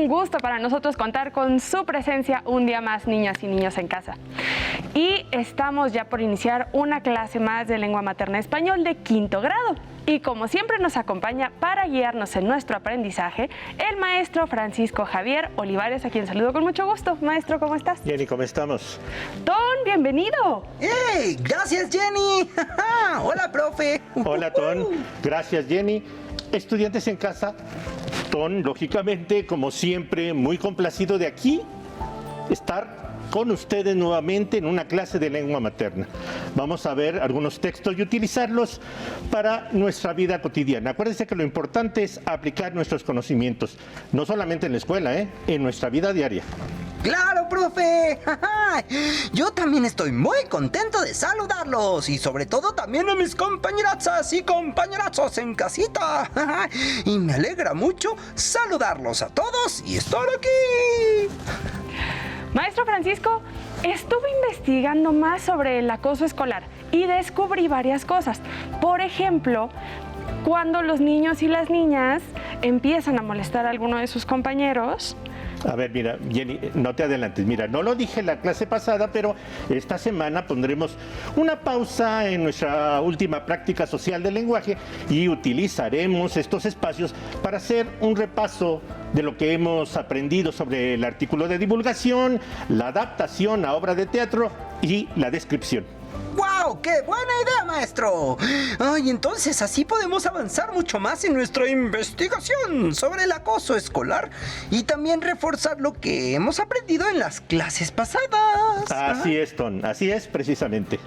un gusto para nosotros contar con su presencia un día más, niñas y niños en casa. Y estamos ya por iniciar una clase más de lengua materna español de quinto grado. Y como siempre nos acompaña para guiarnos en nuestro aprendizaje el maestro Francisco Javier Olivares, a quien saludo con mucho gusto. Maestro, ¿cómo estás? Jenny, ¿cómo estamos? Ton, bienvenido. ¡Hey! ¡Gracias, Jenny! ¡Hola, profe! Hola, Ton. Gracias, Jenny. Estudiantes en casa, Ton, lógicamente, como siempre, muy complacido de aquí estar con ustedes nuevamente en una clase de lengua materna. Vamos a ver algunos textos y utilizarlos para nuestra vida cotidiana. Acuérdense que lo importante es aplicar nuestros conocimientos, no solamente en la escuela, en nuestra vida diaria. ¡Claro, profe! Yo también estoy muy contento de saludarlos y sobre todo también a mis compañerazas y compañerazos en casita. Y me alegra mucho saludarlos a todos y estar aquí. Maestro Francisco, estuve investigando más sobre el acoso escolar y descubrí varias cosas. Por ejemplo, cuando los niños y las niñas empiezan a molestar a alguno de sus compañeros. A ver, mira, Jenny, no te adelantes. Mira, no lo dije en la clase pasada, pero esta semana pondremos una pausa en nuestra última práctica social del lenguaje y utilizaremos estos espacios para hacer un repaso de lo que hemos aprendido sobre el artículo de divulgación, la adaptación a obra de teatro y la descripción. ¡Wow! ¡Qué buena idea, maestro! Ay, entonces así podemos avanzar mucho más en nuestra investigación sobre el acoso escolar y también reforzar lo que hemos aprendido en las clases pasadas. Así es, Ton, así es precisamente.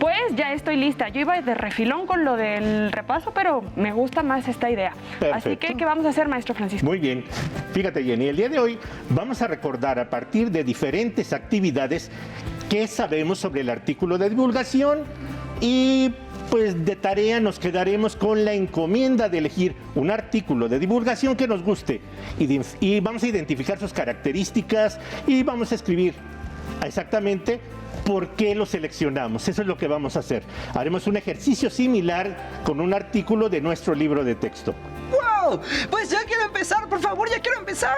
Pues ya estoy lista. Yo iba de refilón con lo del repaso, pero me gusta más esta idea. Perfecto. Así que, ¿qué vamos a hacer, maestro Francisco? Muy bien. Fíjate, Jenny, el día de hoy vamos a recordar a partir de diferentes actividades qué sabemos sobre el artículo de divulgación y pues de tarea nos quedaremos con la encomienda de elegir un artículo de divulgación que nos guste y vamos a identificar sus características y vamos a escribir exactamente por qué lo seleccionamos. Eso es lo que vamos a hacer. Haremos un ejercicio similar con un artículo de nuestro libro de texto. ¡Wow! Pues ya quiero empezar, por favor, ya quiero empezar.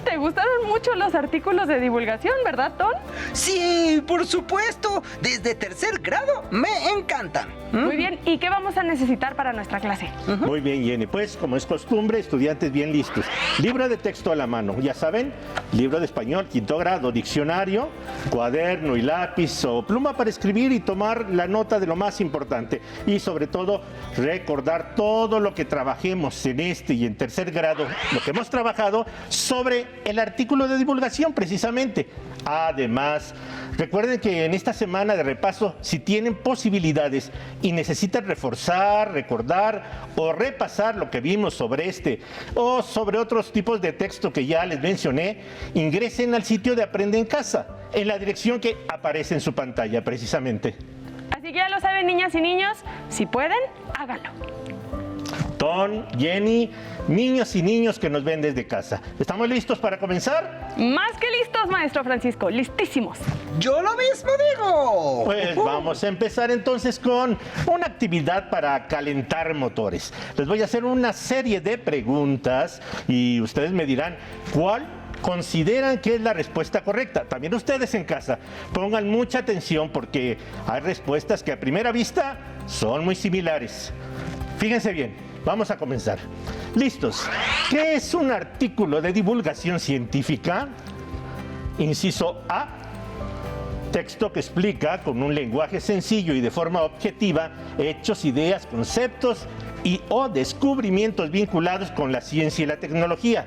¿Te gustaron mucho los artículos de divulgación, verdad, Ton? Sí, por supuesto. Desde tercer grado me encantan. Muy bien. ¿Y qué vamos a necesitar para nuestra clase? Muy bien, Jenny. Pues, como es costumbre, estudiantes bien listos. Libro de texto a la mano, ya saben, libro de español, quinto grado, diccionario, cuaderno y lápiz o pluma para escribir y tomar la nota de lo más importante. Y sobre todo, recordar todo lo que trabajemos en este y en tercer grado, lo que hemos trabajado sobre el artículo de divulgación, precisamente. Además, recuerden que en esta semana de repaso, si tienen posibilidades y necesitan reforzar, recordar o repasar lo que vimos sobre este o sobre otros tipos de texto que ya les mencioné, ingresen al sitio de Aprende en Casa, en la dirección que aparece en su pantalla precisamente. Así que ya lo saben, niñas y niños, si pueden, háganlo. Ton, Jenny, niños y niños que nos ven desde casa. ¿Estamos listos para comenzar? Más que listos, maestro Francisco, listísimos. Yo lo mismo digo. Pues vamos a empezar entonces con una actividad para calentar motores. Les voy a hacer una serie de preguntas y ustedes me dirán cuál consideran que es la respuesta correcta. También ustedes en casa pongan mucha atención porque hay respuestas que a primera vista son muy similares. Fíjense bien, vamos a comenzar. ¿Listos? ¿Qué es un artículo de divulgación científica? Inciso A. Texto que explica con un lenguaje sencillo y de forma objetiva hechos, ideas, conceptos y o descubrimientos vinculados con la ciencia y la tecnología.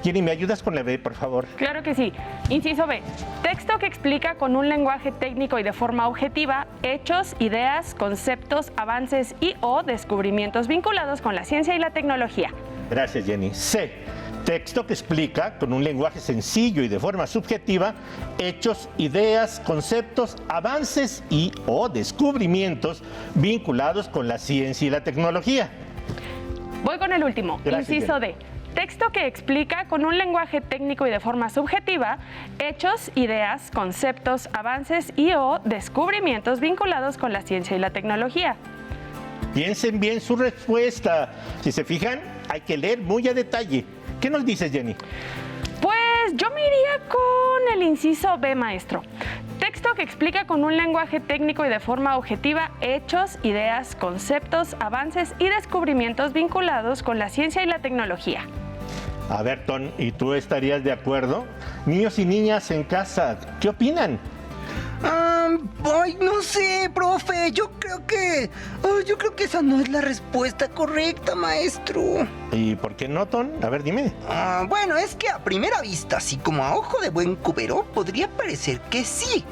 Jenny, ¿me ayudas con la B, por favor? Claro que sí. Inciso B. Texto que explica con un lenguaje técnico y de forma objetiva hechos, ideas, conceptos, avances y o descubrimientos vinculados con la ciencia y la tecnología. Gracias, Jenny. C. Texto que explica con un lenguaje sencillo y de forma subjetiva hechos, ideas, conceptos, avances y o descubrimientos vinculados con la ciencia y la tecnología. Voy con el último. Gracias, Inciso Jenny. D. Texto que explica con un lenguaje técnico y de forma subjetiva hechos, ideas, conceptos, avances y o descubrimientos vinculados con la ciencia y la tecnología. Piensen bien su respuesta. Si se fijan, hay que leer muy a detalle ¿Qué nos dices, Jenny? Pues yo me iría con el inciso B, maestro. Texto que explica con un lenguaje técnico y de forma objetiva hechos, ideas, conceptos, avances y descubrimientos vinculados con la ciencia y la tecnología. A ver, Ton, ¿y tú estarías de acuerdo? Niños y niñas en casa, ¿qué opinan? Ay, no sé, profe. Yo creo que esa no es la respuesta correcta, maestro. ¿Y por qué no, Ton? A ver, dime. Bueno, es que a primera vista, así como a ojo de buen cubero, podría parecer que sí.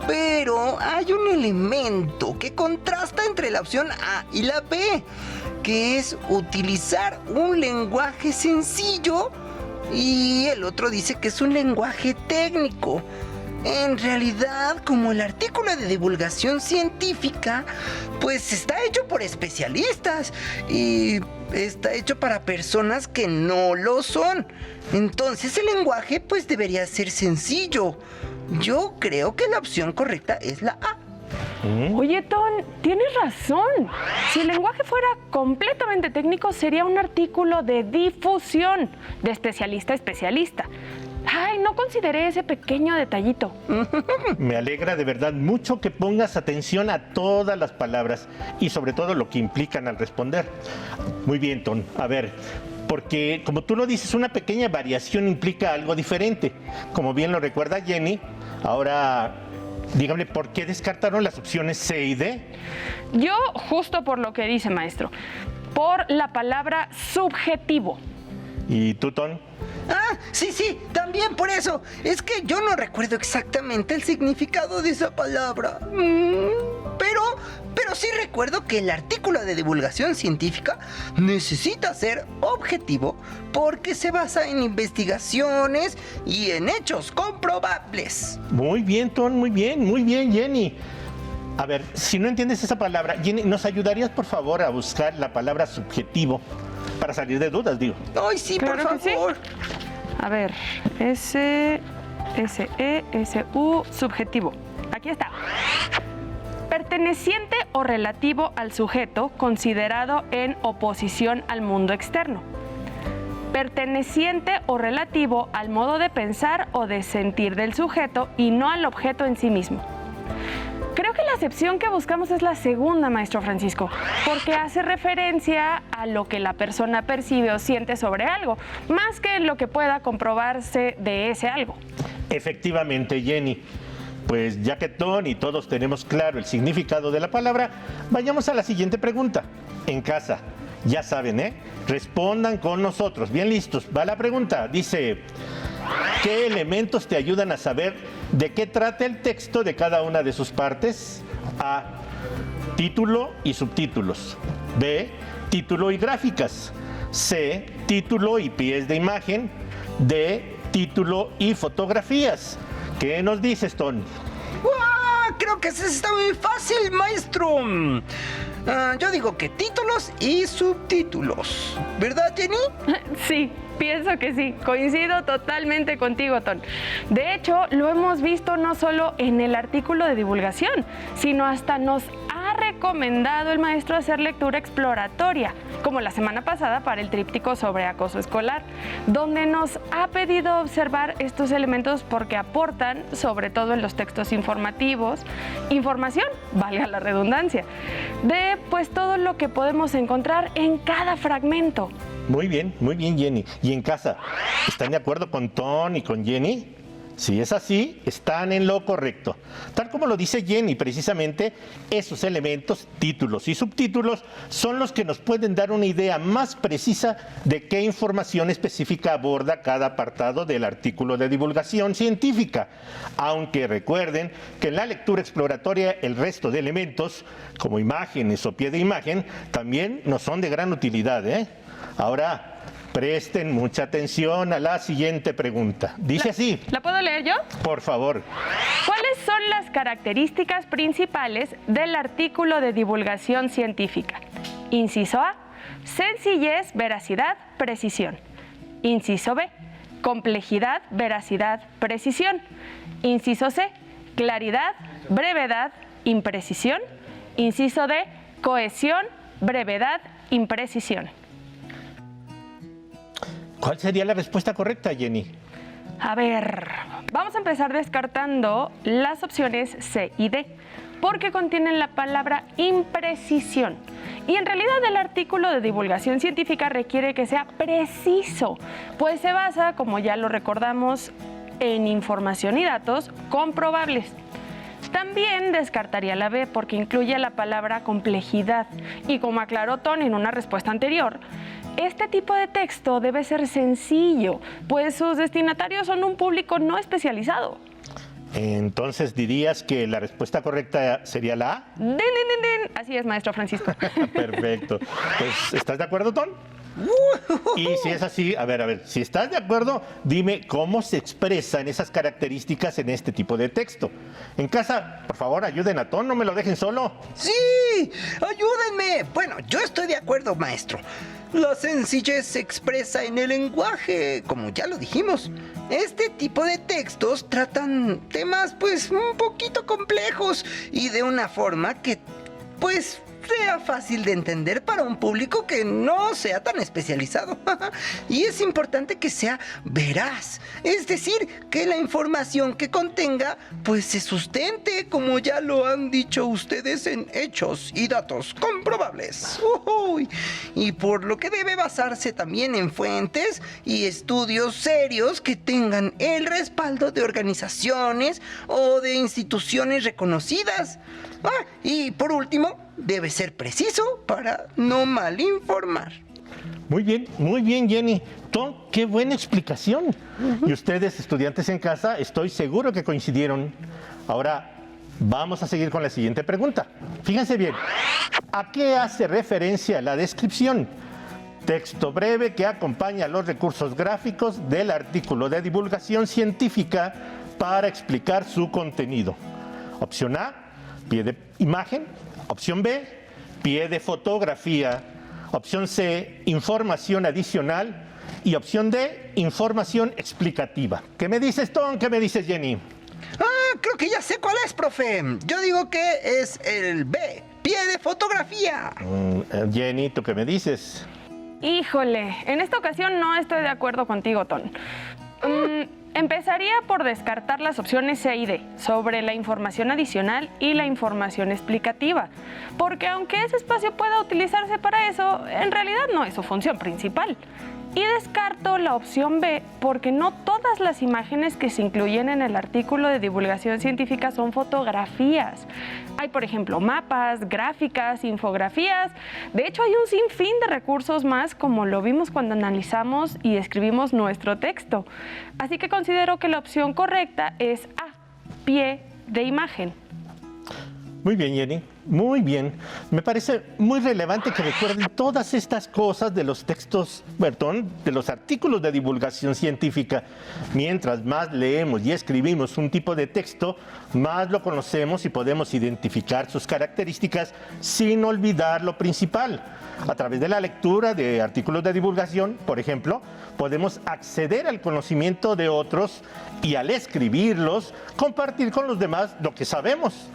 Pero hay un elemento que contrasta entre la opción A y la B, que es utilizar un lenguaje sencillo y el otro dice que es un lenguaje técnico. En realidad, como el artículo de divulgación científica, pues está hecho por especialistas y está hecho para personas que no lo son. Entonces el lenguaje pues debería ser sencillo. Yo creo que la opción correcta es la A. Oye, Ton, tienes razón. Si el lenguaje fuera completamente técnico, sería un artículo de difusión, de especialista a especialista. Ay, no consideré ese pequeño detallito. Me alegra de verdad mucho que pongas atención a todas las palabras y sobre todo lo que implican al responder. Muy bien, Ton. A ver, porque como tú lo dices, una pequeña variación implica algo diferente. Como bien lo recuerda Jenny, ahora dígame, ¿por qué descartaron las opciones C y D? Yo, justo por lo que dice, maestro, por la palabra subjetivo. ¿Y tú, Ton? Sí, también por eso. Es que yo no recuerdo exactamente el significado de esa palabra. Pero sí recuerdo que el artículo de divulgación científica necesita ser objetivo porque se basa en investigaciones y en hechos comprobables. Muy bien, Ton, muy bien, Jenny. A ver, si no entiendes esa palabra, Jenny, ¿nos ayudarías por favor a buscar la palabra subjetivo? Para salir de dudas, digo. Ay, sí, Claro por que favor. sí. A ver, S-E-S-U, subjetivo. Aquí está. Perteneciente o relativo al sujeto considerado en oposición al mundo externo. Perteneciente o relativo al modo de pensar o de sentir del sujeto y no al objeto en sí mismo. Creo que la acepción que buscamos es la segunda, maestro Francisco, porque hace referencia a lo que la persona percibe o siente sobre algo, más que lo que pueda comprobarse de ese algo. Efectivamente, Jenny. Pues ya que Ton y todos tenemos claro el significado de la palabra, vayamos a la siguiente pregunta. En casa, ya saben, respondan con nosotros. Bien listos. Va la pregunta. Dice, ¿qué elementos te ayudan a saber de qué trata el texto de cada una de sus partes? A, título y subtítulos. B, título y gráficas. C, título y pies de imagen. D, título y fotografías. ¿Qué nos dices, Ton? Creo que eso está muy fácil, maestro. Yo digo que títulos y subtítulos. ¿Verdad, Jenny? Sí, pienso que sí. Coincido totalmente contigo, Ton. De hecho, lo hemos visto no solo en el artículo de divulgación, sino hasta nos ha recomendado el maestro hacer lectura exploratoria, como la semana pasada para el tríptico sobre acoso escolar, donde nos ha pedido observar estos elementos porque aportan, sobre todo en los textos informativos, información, valga la redundancia, de pues todo lo que podemos encontrar en cada fragmento. Muy bien, Jenny. ¿Y en casa, están de acuerdo con Ton y con Jenny? Si es así, están en lo correcto. Tal como lo dice Jenny, precisamente esos elementos, títulos y subtítulos, son los que nos pueden dar una idea más precisa de qué información específica aborda cada apartado del artículo de divulgación científica. Aunque recuerden que en la lectura exploratoria el resto de elementos, como imágenes o pie de imagen, también nos son de gran utilidad, Ahora, presten mucha atención a la siguiente pregunta. Dice así. ¿La puedo leer yo? Por favor. ¿Cuáles son las características principales del artículo de divulgación científica? Inciso A, sencillez, veracidad, precisión. Inciso B, complejidad, veracidad, precisión. Inciso C, claridad, brevedad, imprecisión. Inciso D, cohesión, brevedad, imprecisión. ¿Cuál sería la respuesta correcta, Jenny? A ver, vamos a empezar descartando las opciones C y D, porque contienen la palabra imprecisión. Y en realidad el artículo de divulgación científica requiere que sea preciso, pues se basa, como ya lo recordamos, en información y datos comprobables. También descartaría la B porque incluye la palabra complejidad. Y como aclaró Tony en una respuesta anterior, este tipo de texto debe ser sencillo, pues sus destinatarios son un público no especializado. Entonces dirías que la respuesta correcta sería la A. ¡Din, din, din, din! Así es, maestro Francisco. Perfecto. Pues, ¿estás de acuerdo, Ton? Y si es así, a ver, si estás de acuerdo, dime cómo se expresan esas características en este tipo de texto. En casa, por favor, ayuden a Ton, no me lo dejen solo. ¡Sí! ¡Ayúdenme! Bueno, yo estoy de acuerdo, maestro. La sencillez se expresa en el lenguaje, como ya lo dijimos. Este tipo de textos tratan temas, pues, un poquito complejos y de una forma que, pues, sea fácil de entender para un público que no sea tan especializado. Y es importante que sea veraz, es decir, que la información que contenga pues se sustente, como ya lo han dicho ustedes, en hechos y datos comprobables. Y por lo que debe basarse también en fuentes y estudios serios que tengan el respaldo de organizaciones o de instituciones reconocidas. Y por último, debe ser preciso para no malinformar. Muy bien, Jenny. Tom, qué buena explicación. Y ustedes, estudiantes en casa, estoy seguro que coincidieron. Ahora, vamos a seguir con la siguiente pregunta. Fíjense bien, ¿a qué hace referencia la descripción? Texto breve que acompaña los recursos gráficos del artículo de divulgación científica para explicar su contenido. Opción A, pie de imagen. Opción B, pie de fotografía. Opción C, información adicional. Y opción D, información explicativa. ¿Qué me dices, Tom? ¿Qué me dices, Jenny? Creo que ya sé cuál es, profe. Yo digo que es el B, pie de fotografía. Jenny, ¿tú qué me dices? Híjole, en esta ocasión no estoy de acuerdo contigo, Ton. Empezaría por descartar las opciones C y D sobre la información adicional y la información explicativa, porque aunque ese espacio pueda utilizarse para eso, en realidad no es su función principal. Y descarto la opción B porque no todas las imágenes que se incluyen en el artículo de divulgación científica son fotografías. Hay, por ejemplo, mapas, gráficas, infografías. De hecho, hay un sinfín de recursos más, como lo vimos cuando analizamos y escribimos nuestro texto. Así que considero que la opción correcta es A, pie de imagen. Muy bien, Jenny. Muy bien. Me parece muy relevante que recuerden todas estas cosas de los textos, perdón, de los artículos de divulgación científica. Mientras más leemos y escribimos un tipo de texto, más lo conocemos y podemos identificar sus características sin olvidar lo principal. A través de la lectura de artículos de divulgación, por ejemplo, podemos acceder al conocimiento de otros y al escribirlos, compartir con los demás lo que sabemos.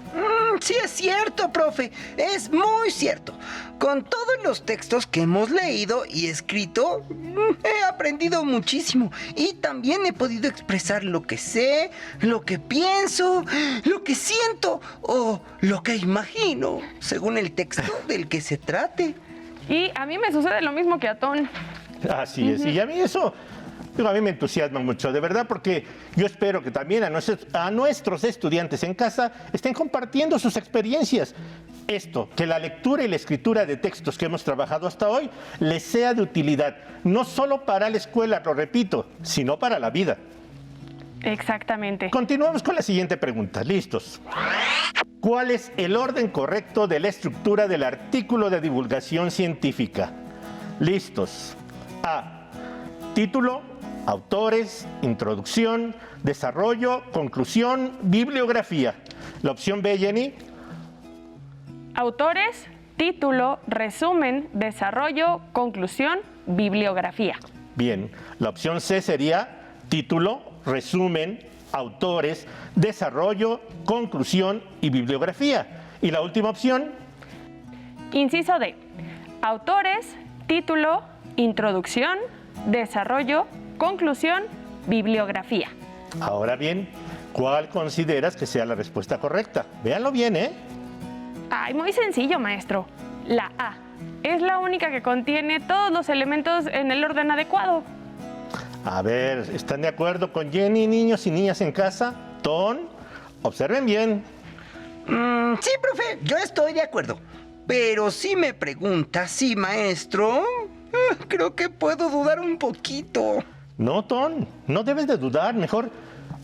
Sí es cierto, profe, es muy cierto. Con todos los textos que hemos leído y escrito, he aprendido muchísimo y también he podido expresar lo que sé, lo que pienso, lo que siento o lo que imagino, según el texto del que se trate. Y a mí me sucede lo mismo que a Ton. Así es, y a mí eso... a mí me entusiasma mucho, de verdad, porque yo espero que también a nuestros estudiantes en casa estén compartiendo sus experiencias. Esto, que la lectura y la escritura de textos que hemos trabajado hasta hoy les sea de utilidad, no solo para la escuela, lo repito, sino para la vida. Exactamente. Continuamos con la siguiente pregunta. ¿Listos? ¿Cuál es el orden correcto de la estructura del artículo de divulgación científica? ¿Listos? A. Título, autores, introducción, desarrollo, conclusión, bibliografía. La opción B, Jenny. Autores, título, resumen, desarrollo, conclusión, bibliografía. Bien. La opción C sería título, resumen, autores, desarrollo, conclusión y bibliografía. ¿Y la última opción? Inciso D. Autores, título, introducción, desarrollo, conclusión, bibliografía. Ahora bien, ¿cuál consideras que sea la respuesta correcta? Véanlo bien, ¿eh? Ay, muy sencillo, maestro. La A. Es la única que contiene todos los elementos en el orden adecuado. A ver, ¿están de acuerdo con Jenny, niños y niñas en casa? Ton, observen bien. Sí, profe, yo estoy de acuerdo. Pero si me pregunta, sí, maestro, creo que puedo dudar un poquito. No, Ton, no debes de dudar. Mejor,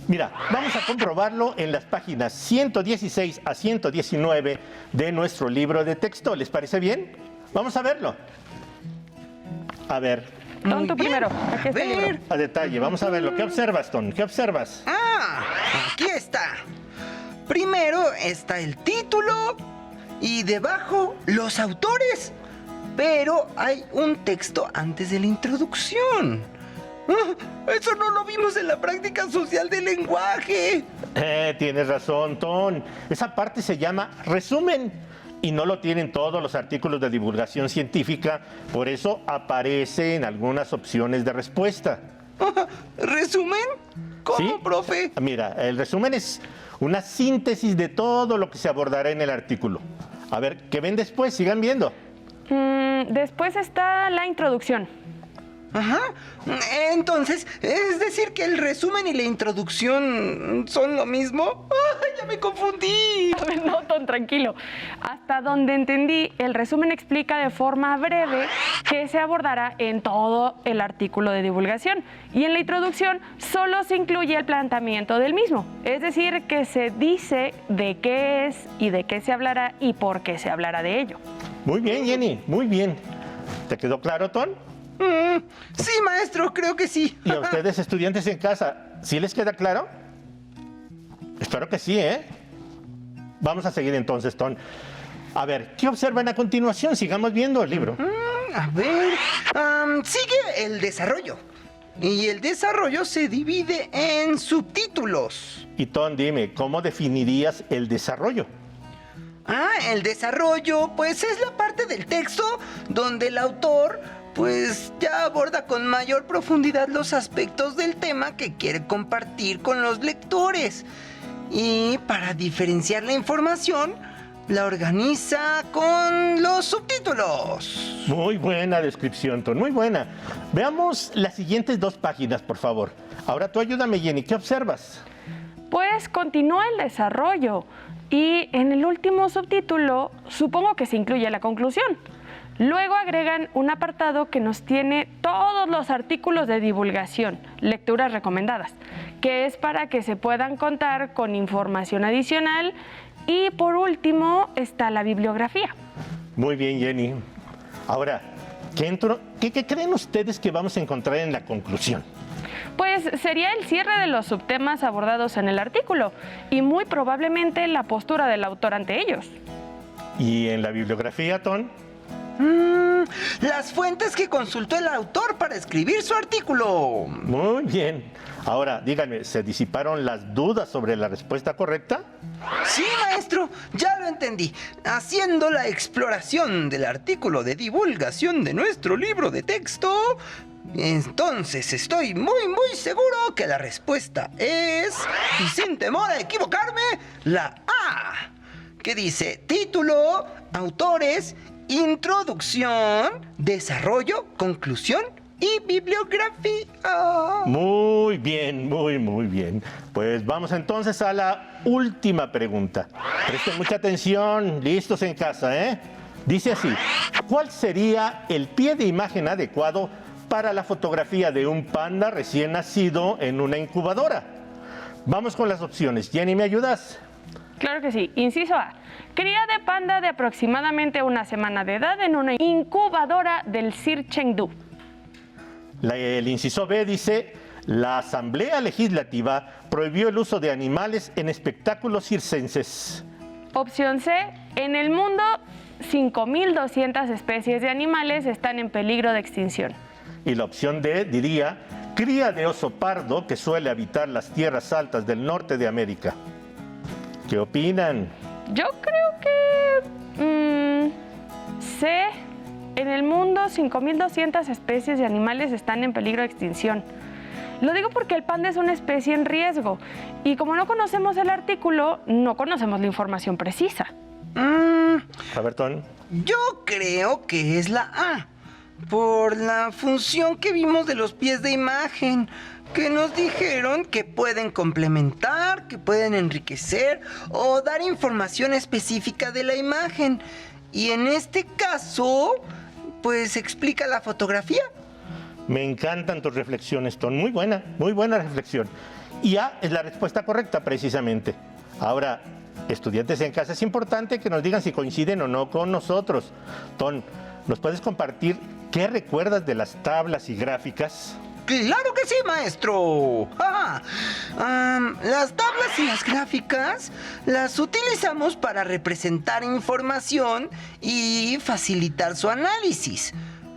mira, vamos a comprobarlo en las páginas 116 a 119 de nuestro libro de texto. ¿Les parece bien? Vamos a verlo. A ver, Ton, tú primero. Aquí está el libro. a detalle, vamos a verlo. ¿Qué observas, Ton? ¿Qué observas? Aquí está. Primero está el título y debajo los autores. Pero hay un texto antes de la introducción. Eso no lo vimos en la práctica social del lenguaje. Tienes razón, Ton. Esa parte se llama resumen y no lo tienen todos los artículos de divulgación científica, por eso aparece en algunas opciones de respuesta. ¿Resumen? ¿Cómo, ¿Sí? profe? Mira, el resumen es una síntesis de todo lo que se abordará en el artículo. A ver, ¿qué ven después? Sigan viendo. Después está la introducción. Ajá. Entonces, ¿es decir que el resumen y la introducción son lo mismo? ¡Ay, ya me confundí! A ver, no, Ton, tranquilo. Hasta donde entendí, el resumen explica de forma breve qué se abordará en todo el artículo de divulgación. Y en la introducción solo se incluye el planteamiento del mismo. Es decir, que se dice de qué es y de qué se hablará y por qué se hablará de ello. Muy bien, Jenny, muy bien. ¿Te quedó claro, Ton? Sí, maestro, creo que sí. ¿Y a ustedes, estudiantes en casa, sí les queda claro? Espero que sí, ¿eh? Vamos a seguir entonces, Ton. A ver, ¿qué observan a continuación? Sigamos viendo el libro. A ver, sigue el desarrollo. Y el desarrollo se divide en subtítulos. Y Ton, dime, ¿cómo definirías el desarrollo? El desarrollo, pues es la parte del texto donde el autor, pues ya aborda con mayor profundidad los aspectos del tema que quiere compartir con los lectores. Y para diferenciar la información, la organiza con los subtítulos. Muy buena descripción, Ton, muy buena. Veamos las siguientes dos páginas, por favor. Ahora tú ayúdame, Jenny, ¿qué observas? Pues continúa el desarrollo y en el último subtítulo supongo que se incluye la conclusión. Luego agregan un apartado que nos tiene todos los artículos de divulgación, lecturas recomendadas, que es para que se puedan contar con información adicional. Y por último está la bibliografía. Muy bien, Jenny. Ahora, ¿qué creen ustedes que vamos a encontrar en la conclusión? Pues sería el cierre de los subtemas abordados en el artículo y muy probablemente la postura del autor ante ellos. ¿Y en la bibliografía, Ton? Las fuentes que consultó el autor para escribir su artículo. Muy bien. Ahora, díganme, ¿se disiparon las dudas sobre la respuesta correcta? Sí, maestro, ya lo entendí. Haciendo la exploración del artículo de divulgación de nuestro libro de texto, entonces estoy muy seguro que la respuesta es, y sin temor a equivocarme, la A, que dice título, autores, introducción, desarrollo, conclusión y bibliografía. Muy bien, muy bien. Pues vamos entonces a la última pregunta. Presten mucha atención, listos en casa, ¿eh? Dice así, ¿cuál sería el pie de imagen adecuado para la fotografía de un panda recién nacido en una incubadora? Vamos con las opciones. Jenny, ¿me ayudas? Claro que sí. Inciso A. Cría de panda de aproximadamente una semana de edad en una incubadora del CIR Chengdu. El inciso B dice, la Asamblea Legislativa prohibió el uso de animales en espectáculos circenses. Opción C. En el mundo, 5.200 especies de animales están en peligro de extinción. Y la opción D diría, cría de oso pardo que suele habitar las tierras altas del norte de América. ¿Qué opinan? Yo creo que... C. en el mundo 5.200 especies de animales están en peligro de extinción. Lo digo porque el panda es una especie en riesgo y como no conocemos el artículo, no conocemos la información precisa. A ver, Ton. Yo creo que es la A, por la función que vimos de los pies de imagen, que nos dijeron que pueden complementar, que pueden enriquecer o dar información específica de la imagen. Y en este caso, pues explica la fotografía. Me encantan tus reflexiones, Ton. Muy buena reflexión. Y A es la respuesta correcta, precisamente. Ahora, estudiantes en casa, es importante que nos digan si coinciden o no con nosotros. Ton, ¿nos puedes compartir qué recuerdas de las tablas y gráficas? ¡Claro que sí, maestro! Las tablas y las gráficas las utilizamos para representar información y facilitar su análisis.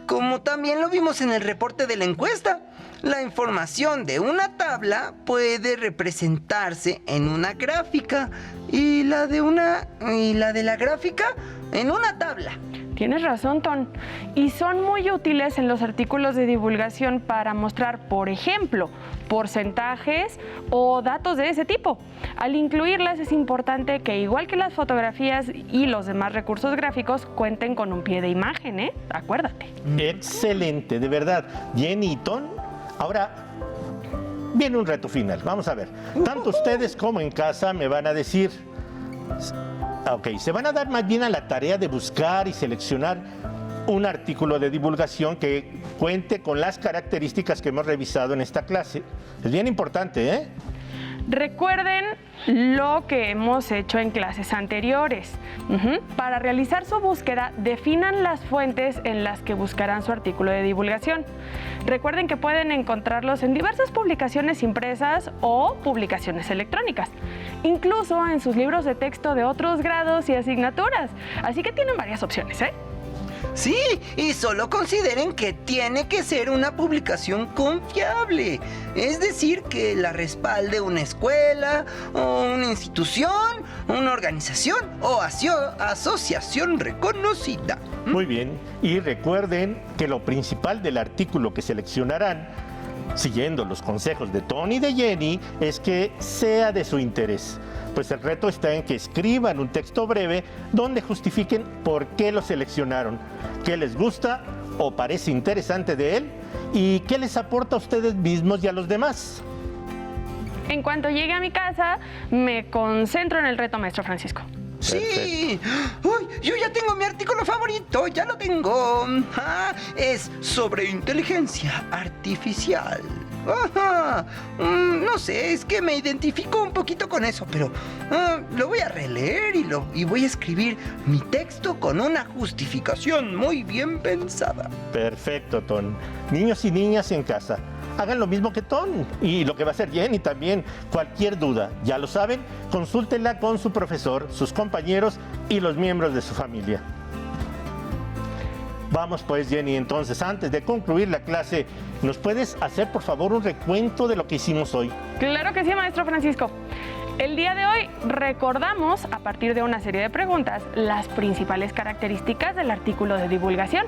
Como también lo vimos en el reporte de la encuesta, la información de una tabla puede representarse en una gráfica y la de la gráfica en una tabla. Tienes razón, Ton. Y son muy útiles en los artículos de divulgación para mostrar, por ejemplo, porcentajes o datos de ese tipo. Al incluirlas es importante que, igual que las fotografías y los demás recursos gráficos, cuenten con un pie de imagen, ¿eh? Acuérdate. Excelente, de verdad. Jenny y Ton, ahora viene un reto final. Vamos a ver. Tanto ustedes como en casa me van a decir... Ok, se van a dar más bien a la tarea de buscar y seleccionar un artículo de divulgación que cuente con las características que hemos revisado en esta clase. Es bien importante, ¿eh? Recuerden lo que hemos hecho en clases anteriores. Para realizar su búsqueda, definan las fuentes en las que buscarán su artículo de divulgación. Recuerden que pueden encontrarlos en diversas publicaciones impresas o publicaciones electrónicas, incluso en sus libros de texto de otros grados y asignaturas. Así que tienen varias opciones, ¿eh? Sí, y solo consideren que tiene que ser una publicación confiable. Es decir, que la respalde una escuela, o una institución, una organización o asociación reconocida. Muy bien, y recuerden que lo principal del artículo que seleccionarán, siguiendo los consejos de Tony y de Jenny, es que sea de su interés. Pues el reto está en que escriban un texto breve donde justifiquen por qué lo seleccionaron, qué les gusta o parece interesante de él y qué les aporta a ustedes mismos y a los demás. En cuanto llegue a mi casa, me concentro en el reto, maestro Francisco. Sí. ¡Uy! Yo ya tengo mi artículo favorito, ya lo tengo. Es sobre inteligencia artificial. Ajá. No sé, es que me identifico un poquito con eso, pero lo voy a releer y voy a escribir mi texto con una justificación muy bien pensada. Perfecto, Ton. Niños y niñas en casa, hagan lo mismo que Ton y lo que va a hacer Jenny también. Cualquier duda, ya lo saben, consúltenla con su profesor, sus compañeros y los miembros de su familia. Vamos pues, Jenny, entonces, antes de concluir la clase, ¿nos puedes hacer, por favor, un recuento de lo que hicimos hoy? Claro que sí, maestro Francisco. El día de hoy recordamos, a partir de una serie de preguntas, las principales características del artículo de divulgación.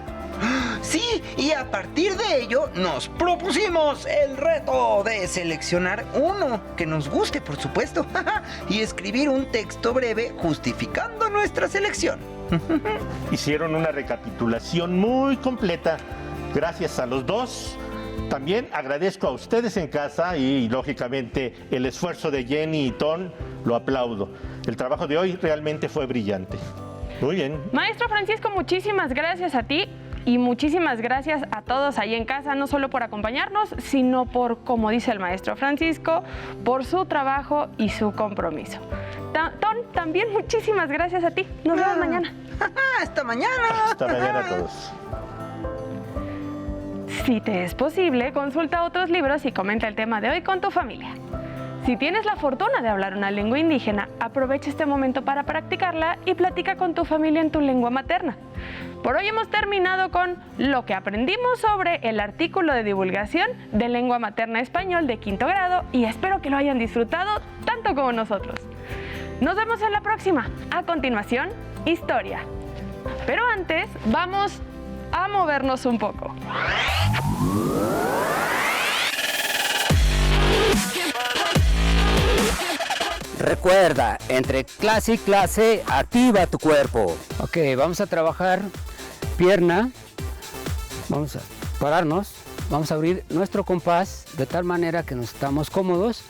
Sí, y a partir de ello nos propusimos el reto de seleccionar uno que nos guste, por supuesto, y escribir un texto breve justificando nuestra selección. Hicieron una recapitulación muy completa. Gracias a los dos. También agradezco a ustedes en casa y, lógicamente, el esfuerzo de Jenny y Ton, lo aplaudo. El trabajo de hoy realmente fue brillante. Muy bien. Maestro Francisco, muchísimas gracias a ti y muchísimas gracias a todos ahí en casa, no solo por acompañarnos, sino por, como dice el maestro Francisco, por su trabajo y su compromiso. Ton, también muchísimas gracias a ti. Nos vemos mañana. ¡Hasta mañana! Hasta mañana a todos. Si te es posible, consulta otros libros y comenta el tema de hoy con tu familia. Si tienes la fortuna de hablar una lengua indígena, aprovecha este momento para practicarla y platica con tu familia en tu lengua materna. Por hoy hemos terminado con lo que aprendimos sobre el artículo de divulgación de lengua materna español de 5º grado y espero que lo hayan disfrutado tanto como nosotros. Nos vemos en la próxima. A continuación, historia. Pero antes, vamos a movernos un poco. Recuerda, entre clase y clase, activa tu cuerpo. Ok, vamos a trabajar pierna. Vamos a pararnos. Vamos a abrir nuestro compás de tal manera que nos estamos cómodos.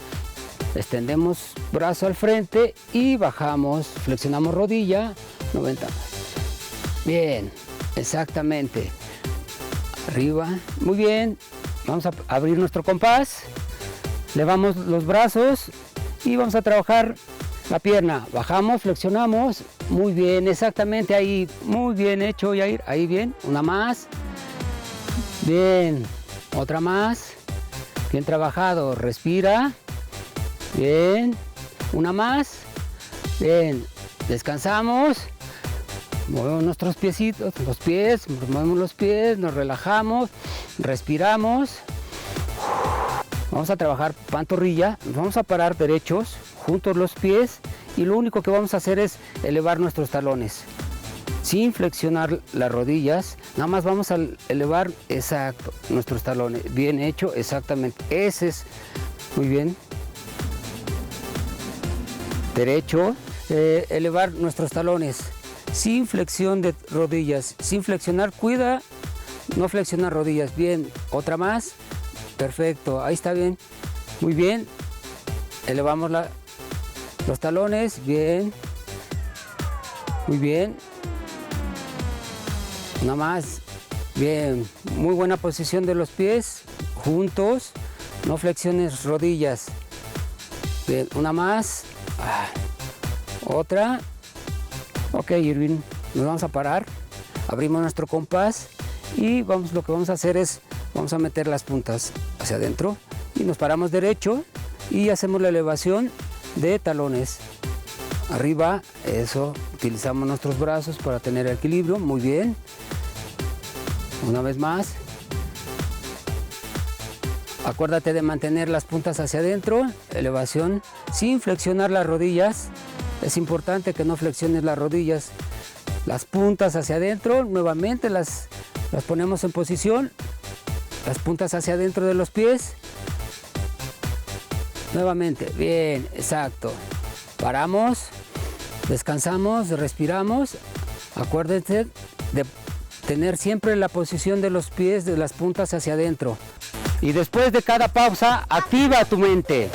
Extendemos brazo al frente y bajamos, flexionamos rodilla, 90. Bien, exactamente. Arriba, muy bien. Vamos a abrir nuestro compás. Levamos los brazos y vamos a trabajar la pierna. Bajamos, flexionamos. Muy bien, exactamente ahí. Muy bien hecho, Yair. Ahí bien. Una más. Bien. Otra más. Bien trabajado. Respira. Bien. Una más. Bien. Descansamos. Movemos nuestros piecitos, los pies. Movemos los pies. Nos relajamos. Respiramos. Vamos a trabajar pantorrilla. Nos vamos a parar derechos, juntos los pies. Y lo único que vamos a hacer es elevar nuestros talones. Sin flexionar las rodillas, nada más vamos a elevar, exacto, nuestros talones. Bien hecho, exactamente. Ese es, muy bien. Derecho, elevar nuestros talones. Sin flexión de rodillas, sin flexionar, cuida, no flexionar rodillas. Bien, otra más. Perfecto, ahí está bien. Muy bien. Elevamos los talones, bien. Muy bien. Una más. Bien. Muy buena posición de los pies. Juntos. No flexiones rodillas. Bien. Una más. Otra. Ok, Irving. Nos vamos a parar. Abrimos nuestro compás. Y lo que vamos a hacer es, vamos a meter las puntas hacia adentro. Y nos paramos derecho. Y hacemos la elevación de talones. Arriba, eso, utilizamos nuestros brazos para tener equilibrio, muy bien. Una vez más. Acuérdate de mantener las puntas hacia adentro, elevación, sin flexionar las rodillas. Es importante que no flexiones las rodillas. Las puntas hacia adentro, nuevamente las ponemos en posición. Las puntas hacia adentro de los pies. Nuevamente, bien, exacto. Paramos, descansamos, respiramos. Acuérdense de tener siempre la posición de los pies, de las puntas hacia adentro. Y después de cada pausa, activa tu mente.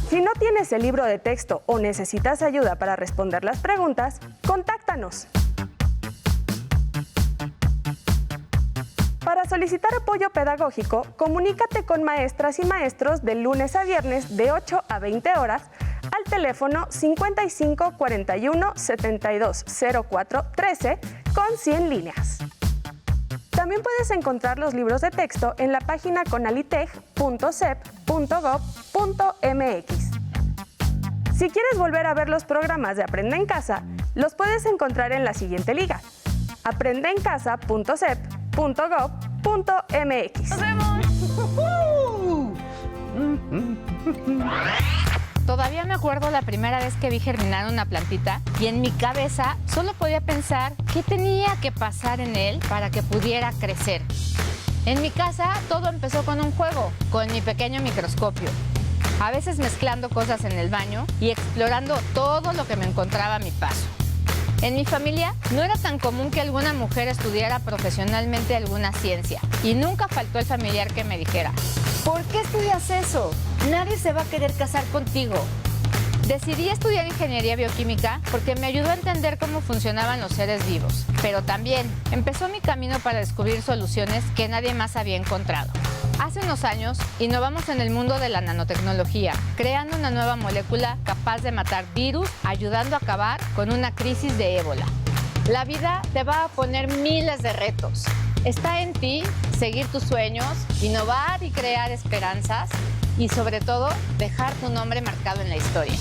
Si no tienes el libro de texto o necesitas ayuda para responder las preguntas, contáctanos. Para solicitar apoyo pedagógico, comunícate con maestras y maestros de lunes a viernes de 8 a 20 horas al teléfono 55 41 72 04 13 con 100 líneas. También puedes encontrar los libros de texto en la página conaliteg.cep.gov.mx. Si quieres volver a ver los programas de Aprende en Casa, los puedes encontrar en la siguiente liga: aprendeencasa.cep.gov.mx. ¡Nos vemos! Todavía me acuerdo la primera vez que vi germinar una plantita y en mi cabeza solo podía pensar qué tenía que pasar en él para que pudiera crecer. En mi casa todo empezó con un juego, con mi pequeño microscopio. A veces mezclando cosas en el baño y explorando todo lo que me encontraba a mi paso. En mi familia no era tan común que alguna mujer estudiara profesionalmente alguna ciencia y nunca faltó el familiar que me dijera: ¿por qué estudias eso? Nadie se va a querer casar contigo. Decidí estudiar ingeniería bioquímica porque me ayudó a entender cómo funcionaban los seres vivos, pero también empezó mi camino para descubrir soluciones que nadie más había encontrado. Hace unos años innovamos en el mundo de la nanotecnología, creando una nueva molécula capaz de matar virus, ayudando a acabar con una crisis de ébola. La vida te va a poner miles de retos. Está en ti seguir tus sueños, innovar y crear esperanzas y sobre todo dejar tu nombre marcado en la historia.